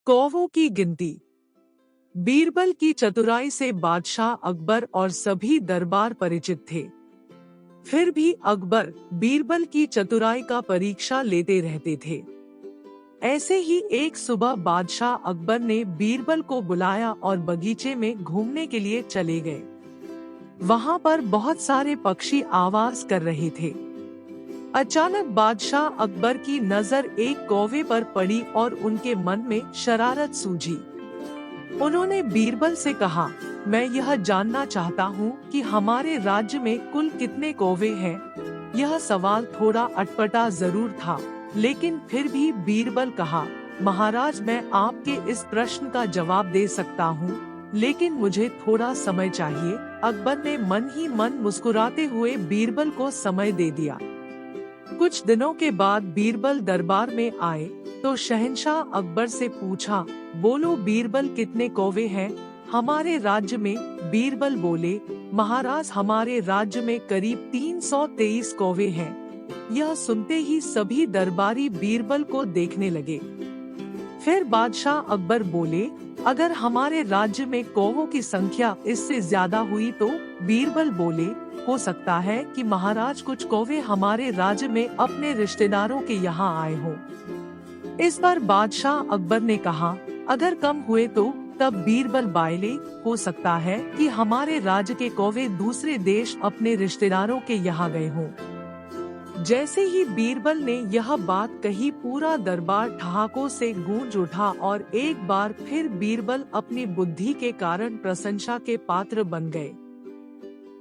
कौवों की गिनती। बीरबल की चतुराई से बादशाह अकबर और सभी दरबार परिचित थे। फिर भी अकबर बीरबल की चतुराई का परीक्षा लेते रहते थे। ऐसे ही एक सुबह बादशाह अकबर ने बीरबल को बुलाया और बगीचे में घूमने के लिए चले गए। वहां पर बहुत सारे पक्षी आवाज कर रहे थे। अचानक बादशाह अकबर की नजर एक कौवे पर पड़ी और उनके मन में शरारत सूझी। उन्होंने बीरबल से कहा, मैं यह जानना चाहता हूँ कि हमारे राज्य में कुल कितने कौवे हैं। यह सवाल थोड़ा अटपटा जरूर था, लेकिन फिर भी बीरबल कहा, महाराज, मैं आपके इस प्रश्न का जवाब दे सकता हूँ, लेकिन मुझे थोड़ा समय चाहिए। अकबर ने मन ही मन मुस्कुराते हुए बीरबल को समय दे दिया। कुछ दिनों के बाद बीरबल दरबार में आए तो शहंशाह अकबर से पूछा, बोलो बीरबल, कितने कौवे हैं हमारे राज्य में। बीरबल बोले, महाराज, हमारे राज्य में करीब 323 कौवे हैं। यह सुनते ही सभी दरबारी बीरबल को देखने लगे। फिर बादशाह अकबर बोले, अगर हमारे राज्य में कौवों की संख्या इससे ज्यादा हुई तो? बीरबल बोले, हो सकता है कि महाराज कुछ कौवे हमारे राज्य में अपने रिश्तेदारों के यहाँ आए हों। इस पर बादशाह अकबर ने कहा, अगर कम हुए तो? तब बीरबल बायले, हो सकता है कि हमारे राज्य के कौवे दूसरे देश अपने रिश्तेदारों के यहाँ गए हों। जैसे ही बीरबल ने यह बात कही, पूरा दरबार ठहाकों से गूंज उठा और एक बार फिर बीरबल अपनी बुद्धि के कारण प्रशंसा के पात्र बन गए।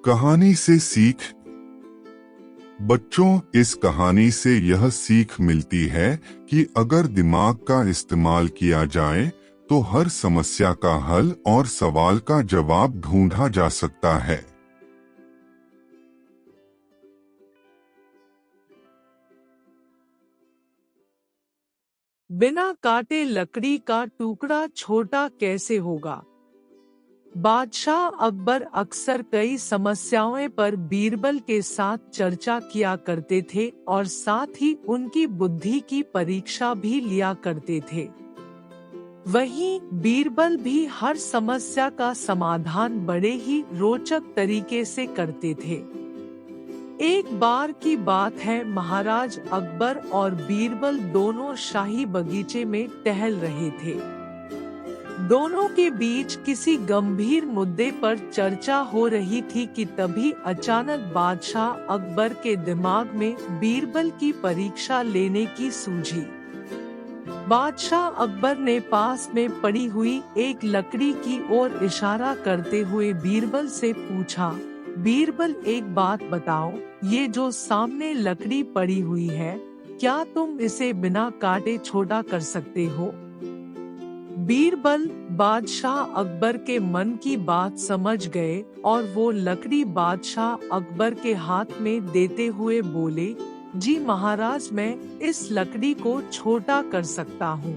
कहानी से सीख। बच्चों, इस कहानी से यह सीख मिलती है कि अगर दिमाग का इस्तेमाल किया जाए तो हर समस्या का हल और सवाल का जवाब ढूंढा जा सकता है। बिना काटे लकड़ी का टुकड़ा छोटा कैसे होगा? बादशाह अकबर अक्सर कई समस्याओं पर बीरबल के साथ चर्चा किया करते थे और साथ ही उनकी बुद्धि की परीक्षा भी लिया करते थे। वहीं बीरबल भी हर समस्या का समाधान बड़े ही रोचक तरीके से करते थे। एक बार की बात है, महाराज अकबर और बीरबल दोनों शाही बगीचे में टहल रहे थे। दोनों के बीच किसी गंभीर मुद्दे पर चर्चा हो रही थी कि तभी अचानक बादशाह अकबर के दिमाग में बीरबल की परीक्षा लेने की सूझी। बादशाह अकबर ने पास में पड़ी हुई एक लकड़ी की ओर इशारा करते हुए बीरबल से पूछा, बीरबल, एक बात बताओ, ये जो सामने लकड़ी पड़ी हुई है, क्या तुम इसे बिना काटे छोटा कर सकते हो? बीरबल बादशाह अकबर के मन की बात समझ गए और वो लकड़ी बादशाह अकबर के हाथ में देते हुए बोले, जी महाराज, मैं इस लकड़ी को छोटा कर सकता हूँ।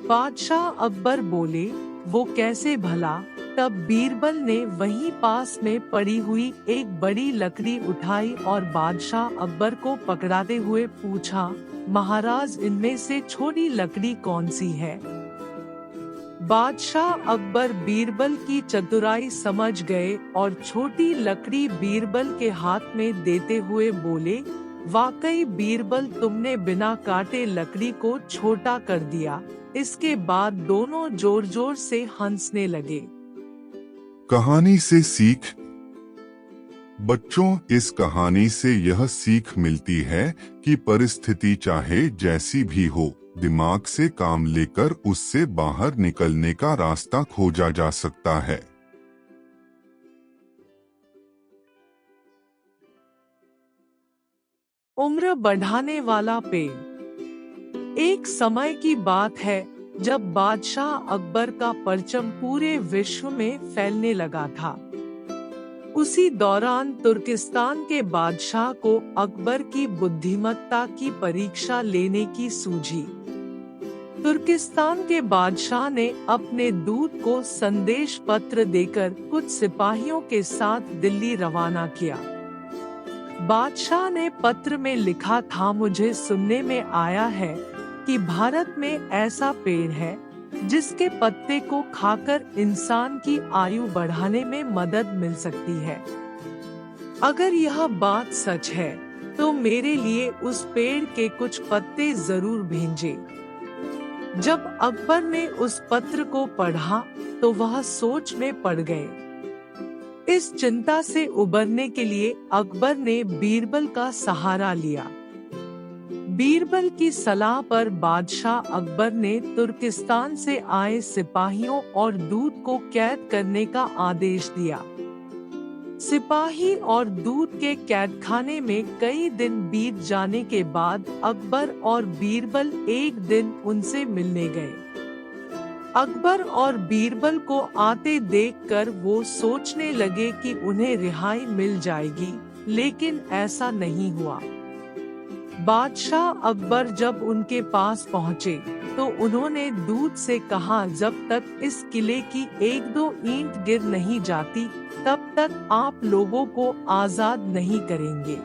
बादशाह अकबर बोले, वो कैसे भला? तब बीरबल ने वहीं पास में पड़ी हुई एक बड़ी लकड़ी उठाई और बादशाह अकबर को पकड़ाते हुए पूछा, महाराज, इनमें से छोटी लकड़ी कौन सी है? बादशाह अकबर बीरबल की चतुराई समझ गए और छोटी लकड़ी बीरबल के हाथ में देते हुए बोले, वाकई बीरबल, तुमने बिना काटे लकड़ी को छोटा कर दिया। इसके बाद दोनों जोर जोर से हंसने लगे। कहानी से सीख। बच्चों, इस कहानी से यह सीख मिलती है कि परिस्थिति चाहे जैसी भी हो, दिमाग से काम लेकर उससे बाहर निकलने का रास्ता खोजा जा सकता है। उम्र बढ़ाने वाला पेड़। एक समय की बात है जब बादशाह अकबर का परचम पूरे विश्व में फैलने लगा था। उसी दौरान तुर्किस्तान के बादशाह को अकबर की बुद्धिमत्ता की परीक्षा लेने की सूझी। तुर्किस्तान के बादशाह ने अपने दूत को संदेश पत्र देकर कुछ सिपाहियों के साथ दिल्ली रवाना किया। बादशाह ने पत्र में लिखा था, मुझे सुनने में आया है कि भारत में ऐसा पेड़ है जिसके पत्ते को खाकर इंसान की आयु बढ़ाने में मदद मिल सकती है। अगर यह बात सच है तो मेरे लिए उस पेड़ के कुछ पत्ते जरूर भेजें। जब अकबर ने उस पत्र को पढ़ा तो वह सोच में पड़ गए। इस चिंता से उबरने के लिए अकबर ने बीरबल का सहारा लिया। बीरबल की सलाह पर बादशाह अकबर ने तुर्किस्तान से आए सिपाहियों और दूत को कैद करने का आदेश दिया। सिपाही और दूत के कैदखाने में कई दिन बीत जाने के बाद अकबर और बीरबल एक दिन उनसे मिलने गए। अकबर और बीरबल को आते देखकर वो सोचने लगे कि उन्हें रिहाई मिल जाएगी, लेकिन ऐसा नहीं हुआ। बादशाह अकबर जब उनके पास पहुँचे तो उन्होंने दूत से कहा, जब तक इस किले की एक दो ईंट गिर नहीं जाती तब तक आप लोगों को आजाद नहीं करेंगे।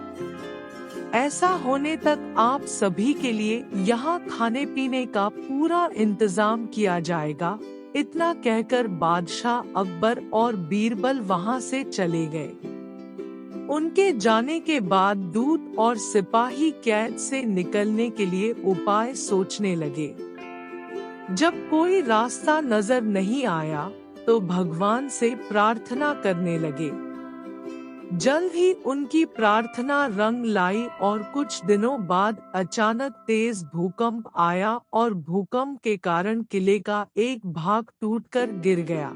ऐसा होने तक आप सभी के लिए यहाँ खाने पीने का पूरा इंतजाम किया जाएगा। इतना कहकर बादशाह अकबर और बीरबल वहाँ से चले गए। उनके जाने के बाद दूत और सिपाही कैद से निकलने के लिए उपाय सोचने लगे। जब कोई रास्ता नजर नहीं आया तो भगवान से प्रार्थना करने लगे। जल्द ही उनकी प्रार्थना रंग लाई और कुछ दिनों बाद अचानक तेज भूकंप आया और भूकंप के कारण किले का एक भाग टूटकर गिर गया।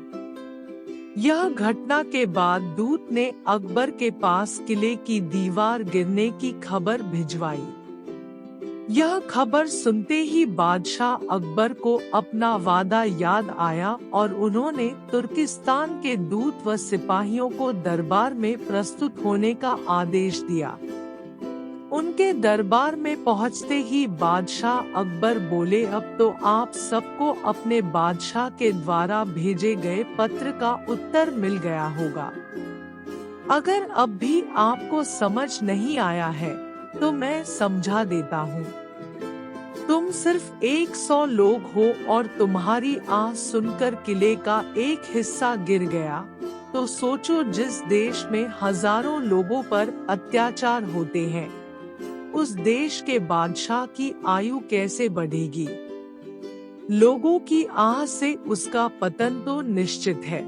यह घटना के बाद दूत ने अकबर के पास किले की दीवार गिरने की खबर भिजवाई। यह खबर सुनते ही बादशाह अकबर को अपना वादा याद आया और उन्होंने तुर्किस्तान के दूत व सिपाहियों को दरबार में प्रस्तुत होने का आदेश दिया। उनके दरबार में पहुंचते ही बादशाह अकबर बोले, अब तो आप सबको अपने बादशाह के द्वारा भेजे गए पत्र का उत्तर मिल गया होगा। अगर अब भी आपको समझ नहीं आया है तो मैं समझा देता हूँ। तुम सिर्फ 100 लोग हो और तुम्हारी आह सुनकर किले का एक हिस्सा गिर गया, तो सोचो जिस देश में हजारों लोगों पर अत्याचार होते हैं, उस देश के बादशाह की आयु कैसे बढ़ेगी। लोगों की आह से उसका पतन तो निश्चित है।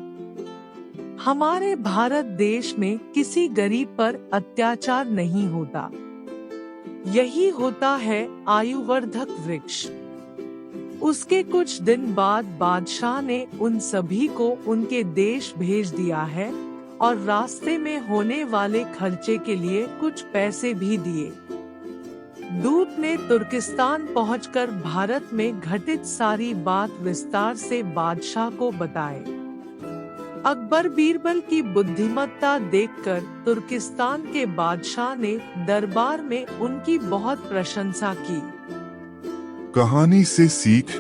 हमारे भारत देश में किसी गरीब पर अत्याचार नहीं होता। यही होता है आयुवर्धक वृक्ष। उसके कुछ दिन बाद बादशाह ने उन सभी को उनके देश भेज दिया है और रास्ते में होने वाले खर्चे के लिए कुछ पैसे भी दिए। दूत ने तुर्किस्तान पहुंचकर भारत में घटित सारी बात विस्तार से बादशाह को बताए। अकबर बीरबल की बुद्धिमत्ता देखकर तुर्किस्तान के बादशाह ने दरबार में उनकी बहुत प्रशंसा की। कहानी से सीख।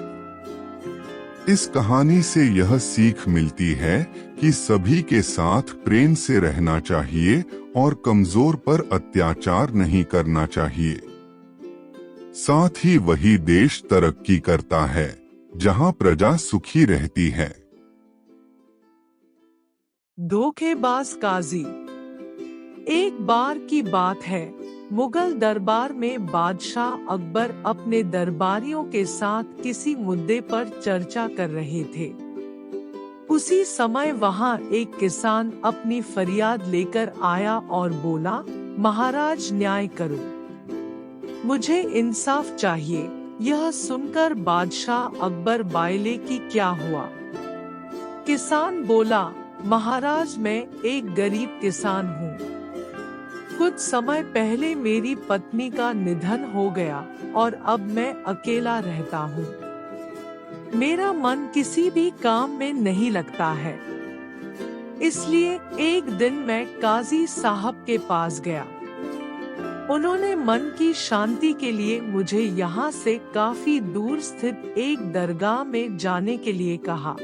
इस कहानी से यह सीख मिलती है कि सभी के साथ प्रेम से रहना चाहिए और कमजोर पर अत्याचार नहीं करना चाहिए। साथ ही वही देश तरक्की करता है जहां प्रजा सुखी रहती है। धोखेबाज काजी। एक बार की बात है, मुगल दरबार में बादशाह अकबर अपने दरबारियों के साथ किसी मुद्दे पर चर्चा कर रहे थे। उसी समय वहां एक किसान अपनी फरियाद लेकर आया और बोला, महाराज न्याय करो, मुझे इंसाफ चाहिए। यह सुनकर बादशाह अकबर बायले कि क्या हुआ। किसान बोला, महाराज मैं एक गरीब किसान हूँ। कुछ समय पहले मेरी पत्नी का निधन हो गया और अब मैं अकेला रहता हूँ। मेरा मन किसी भी काम में नहीं लगता है। इसलिए एक दिन मैं काजी साहब के पास गया। उन्होंने मन की शांति के लिए मुझे यहाँ से काफी दूर स्थित एक दरगाह में जाने के लिए कहा।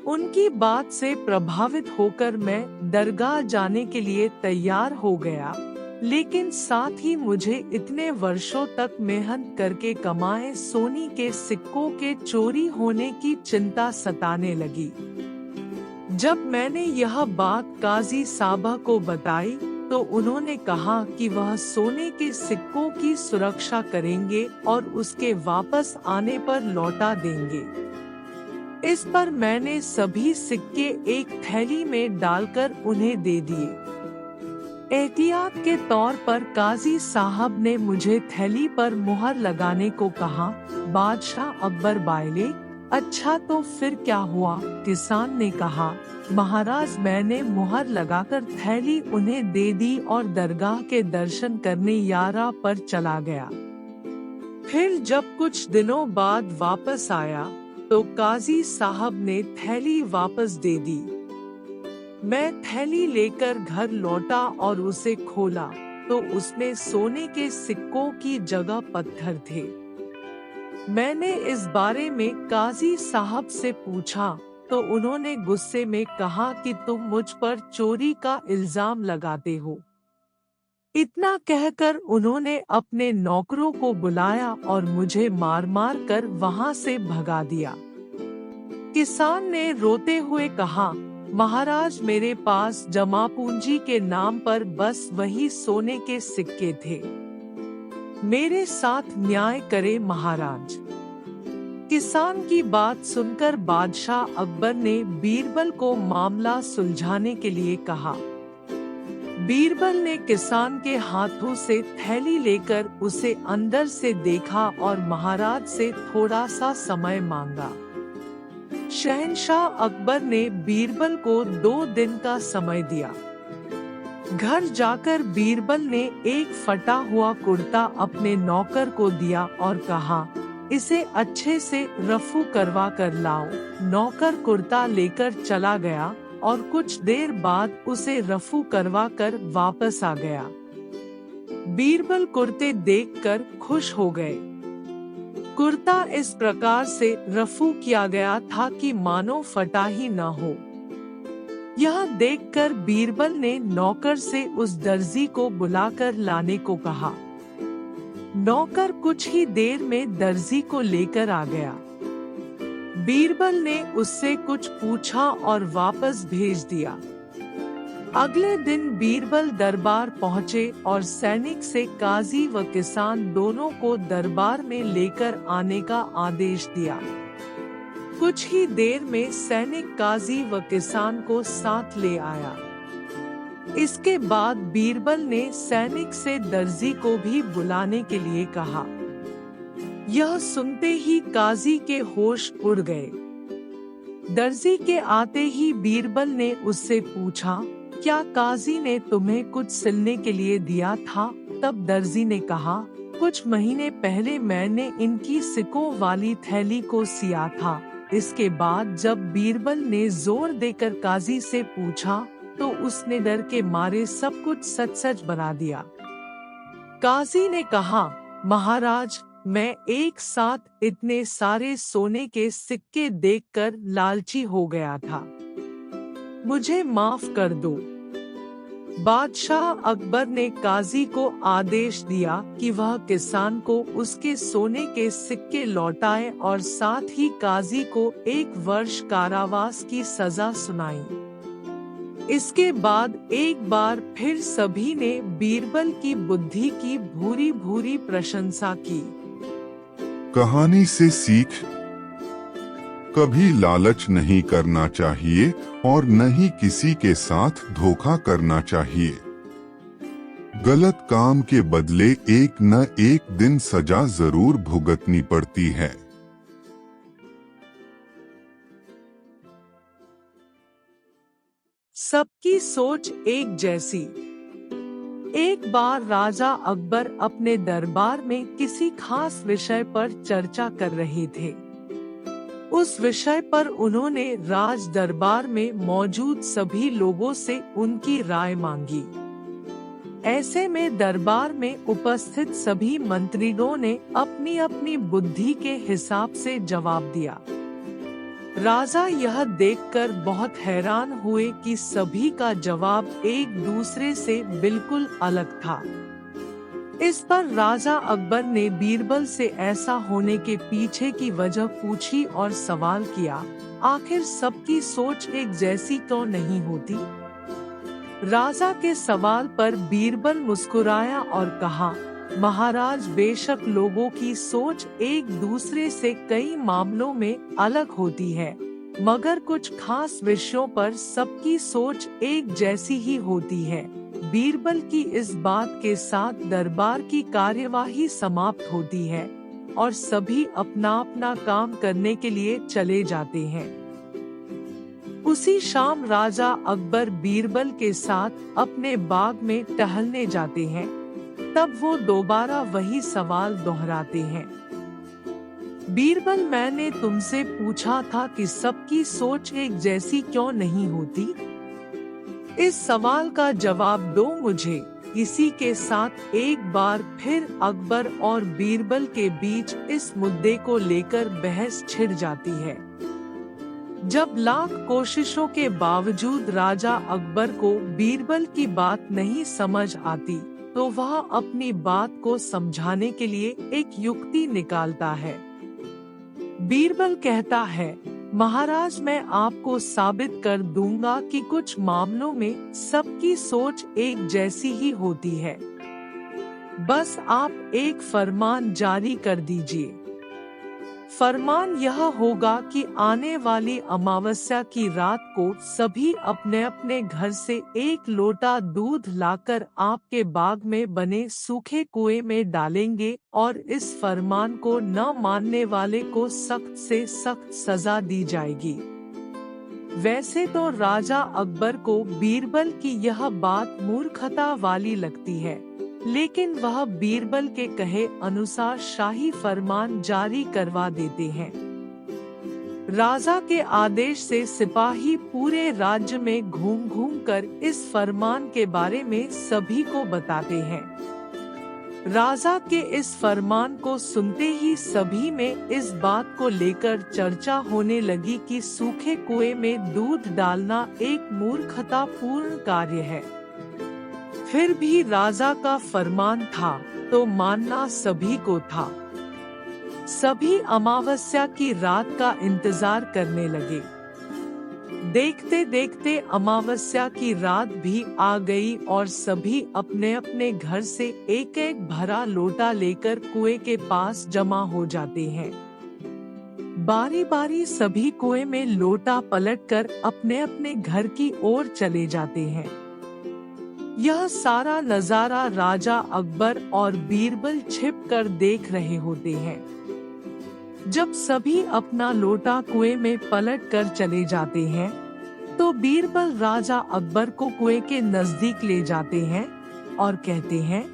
उनकी बात से प्रभावित होकर मैं दरगाह जाने के लिए तैयार हो गया। लेकिन साथ ही मुझे इतने वर्षों तक मेहनत करके कमाए सोने के सिक्कों के चोरी होने की चिंता सताने लगी। जब मैंने यह बात काजी साहब को बताई तो उन्होंने कहा कि वह सोने के सिक्कों की सुरक्षा करेंगे और उसके वापस आने पर लौटा देंगे। इस पर मैंने सभी सिक्के एक थैली में डालकर उन्हें दे दिए। एहतियात के तौर पर काजी साहब ने मुझे थैली पर मुहर लगाने को कहा। बादशाह अकबर बायले, अच्छा तो फिर क्या हुआ? किसान ने कहा, महाराज मैंने मुहर लगाकर थैली उन्हें दे दी और दरगाह के दर्शन करने यात्रा पर चला गया। फिर जब कुछ दिनों बाद वापस आया तो काजी साहब ने थैली वापस दे दी। मैं थैली लेकर घर लौटा और उसे खोला तो उसमें सोने के सिक्कों की जगह पत्थर थे। मैंने इस बारे में काजी साहब से पूछा तो उन्होंने गुस्से में कहा कि तुम मुझ पर चोरी का इल्जाम लगाते हो। इतना कहकर उन्होंने अपने नौकरों को बुलाया और मुझे मार मार कर वहां से भगा दिया। किसान ने रोते हुए कहा, महाराज मेरे पास जमा पूंजी के नाम पर बस वही सोने के सिक्के थे। मेरे साथ न्याय करे महाराज। किसान की बात सुनकर बादशाह अकबर ने बीरबल को मामला सुलझाने के लिए कहा। बीरबल ने किसान के हाथों से थैली लेकर उसे अंदर से देखा और महाराज से थोड़ा सा समय मांगा। शहंशाह अकबर ने बीरबल को 2 दिन का समय दिया। घर जाकर बीरबल ने एक फटा हुआ कुर्ता अपने नौकर को दिया और कहा, इसे अच्छे से रफू करवा कर लाओ। नौकर कुर्ता लेकर चला गया और कुछ देर बाद उसे रफू करवा कर वापस आ गया। बीरबल कुर्ते देखकर खुश हो गए। कुर्ता इस प्रकार से रफू किया गया था कि मानो फटा ही न हो। यह देखकर बीरबल ने नौकर से उस दर्जी को बुलाकर लाने को कहा। नौकर कुछ ही देर में दर्जी को लेकर आ गया। बीरबल ने उससे कुछ पूछा और वापस भेज दिया। अगले दिन बीरबल दरबार पहुँचे और सैनिक से काजी व किसान दोनों को दरबार में लेकर आने का आदेश दिया। कुछ ही देर में सैनिक काजी व किसान को साथ ले आया। इसके बाद बीरबल ने सैनिक से दर्जी को भी बुलाने के लिए कहा। यह सुनते ही काजी के होश उड़ गए। दर्जी के आते ही बीरबल ने उससे पूछा, क्या काजी ने तुम्हें कुछ सिलने के लिए दिया था? तब दर्जी ने कहा, कुछ महीने पहले मैंने इनकी सिक्कों वाली थैली को सिया था। इसके बाद जब बीरबल ने जोर देकर काजी से पूछा तो उसने डर के मारे सब कुछ सच सच बता दिया। काजी ने कहा, महाराज मैं एक साथ इतने सारे सोने के सिक्के देखकर लालची हो गया था, मुझे माफ कर दो। बादशाह अकबर ने काजी को आदेश दिया कि वह किसान को उसके सोने के सिक्के लौटाए और साथ ही काजी को 1 वर्ष कारावास की सजा सुनाई। इसके बाद एक बार फिर सभी ने बीरबल की बुद्धि की भूरी भूरी प्रशंसा की। कहानी से सीख, कभी लालच नहीं करना चाहिए और न ही किसी के साथ धोखा करना चाहिए। गलत काम के बदले एक न एक दिन सजा जरूर भुगतनी पड़ती है। सबकी सोच एक जैसी। एक बार राजा अकबर अपने दरबार में किसी खास विषय पर चर्चा कर रहे थे। उस विषय पर उन्होंने राज दरबार में मौजूद सभी लोगों से उनकी राय मांगी। ऐसे में दरबार में उपस्थित सभी मंत्रियों ने अपनी अपनी बुद्धि के हिसाब से जवाब दिया। राजा यह देखकर बहुत हैरान हुए कि सभी का जवाब एक दूसरे से बिल्कुल अलग था। इस पर राजा अकबर ने बीरबल से ऐसा होने के पीछे की वजह पूछी और सवाल किया, आखिर सबकी सोच एक जैसी क्यों नहीं होती? राजा के सवाल पर बीरबल मुस्कुराया और कहा, महाराज, बेशक लोगों की सोच एक दूसरे से कई मामलों में अलग होती है, मगर कुछ खास विषयों पर सबकी सोच एक जैसी ही होती है। बीरबल की इस बात के साथ दरबार की कार्यवाही समाप्त होती है और सभी अपना अपना काम करने के लिए चले जाते हैं। उसी शाम राजा अकबर बीरबल के साथ अपने बाग में टहलने जाते हैं। तब वो दोबारा वही सवाल दोहराते हैं, बीरबल, मैंने तुमसे पूछा था कि सबकी सोच एक जैसी क्यों नहीं होती? इस सवाल का जवाब दो मुझे। इसी के साथ एक बार फिर अकबर और बीरबल के बीच इस मुद्दे को लेकर बहस छिड़ जाती है। जब लाख कोशिशों के बावजूद राजा अकबर को बीरबल की बात नहीं समझ आती, तो वह अपनी बात को समझाने के लिए एक युक्ति निकालता है। बीरबल कहता है, महाराज, मैं आपको साबित कर दूंगा कि कुछ मामलों में सबकी सोच एक जैसी ही होती है। बस आप एक फरमान जारी कर दीजिए। फरमान यह होगा कि आने वाली अमावस्या की रात को सभी अपने अपने घर से एक लोटा दूध लाकर आपके बाग में बने सूखे कुएं में डालेंगे और इस फरमान को न मानने वाले को सख्त से सख्त सजा दी जाएगी। वैसे तो राजा अकबर को बीरबल की यह बात मूर्खता वाली लगती है, लेकिन वह बीरबल के कहे अनुसार शाही फरमान जारी करवा देते हैं। राजा के आदेश से सिपाही पूरे राज्य में घूम घूम कर इस फरमान के बारे में सभी को बताते हैं। राजा के इस फरमान को सुनते ही सभी में इस बात को लेकर चर्चा होने लगी कि सूखे कुएं में दूध डालना एक मूर्खतापूर्ण कार्य है। फिर भी राजा का फरमान था तो मानना सभी को था। सभी अमावस्या की रात का इंतजार करने लगे। देखते देखते अमावस्या की रात भी आ गई और सभी अपने अपने घर से एक एक भरा लोटा लेकर कुएं के पास जमा हो जाते हैं। बारी बारी सभी कुएं में लोटा पलटकर अपने अपने घर की ओर चले जाते हैं। यह सारा नजारा राजा अकबर और बीरबल छिपकर देख रहे होते हैं। जब सभी अपना लोटा कुएं में पलट कर चले जाते हैं, तो बीरबल राजा अकबर को कुएं के नजदीक ले जाते हैं और कहते हैं,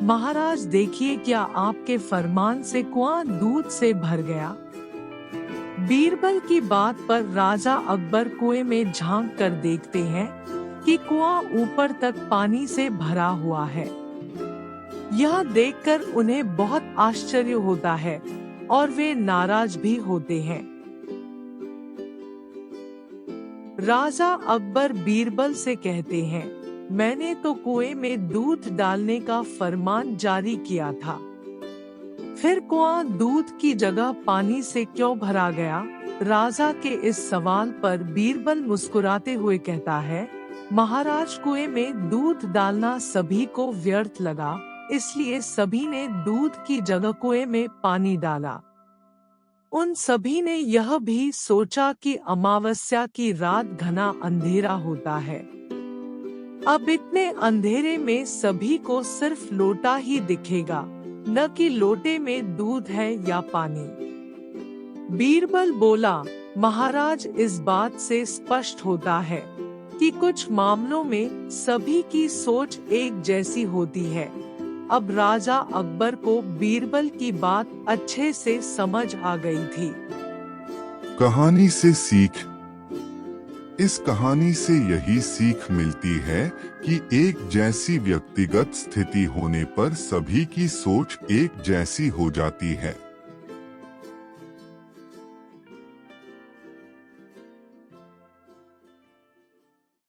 महाराज देखिए, क्या आपके फरमान से कुआं दूध से भर गया? बीरबल की बात पर राजा अकबर कुएं में झांक कर देखते हैं कि कुआं ऊपर तक पानी से भरा हुआ है। यह देखकर उन्हें बहुत आश्चर्य होता है और वे नाराज भी होते हैं। राजा अकबर बीरबल से कहते हैं, मैंने तो कुएं में दूध डालने का फरमान जारी किया था, फिर कुआं दूध की जगह पानी से क्यों भरा गया? राजा के इस सवाल पर बीरबल मुस्कुराते हुए कहता है, महाराज, कुएं में दूध डालना सभी को व्यर्थ लगा, इसलिए सभी ने दूध की जगह कुएं में पानी डाला। उन सभी ने यह भी सोचा कि अमावस्या की रात घना अंधेरा होता है। अब इतने अंधेरे में सभी को सिर्फ लोटा ही दिखेगा, न कि लोटे में दूध है या पानी। बीरबल बोला, महाराज, इस बात से स्पष्ट होता है कि कुछ मामलों में सभी की सोच एक जैसी होती है। अब राजा अकबर को बीरबल की बात अच्छे से समझ आ गई थी। कहानी से सीख। इस कहानी से यही सीख मिलती है कि एक जैसी व्यक्तिगत स्थिति होने पर सभी की सोच एक जैसी हो जाती है।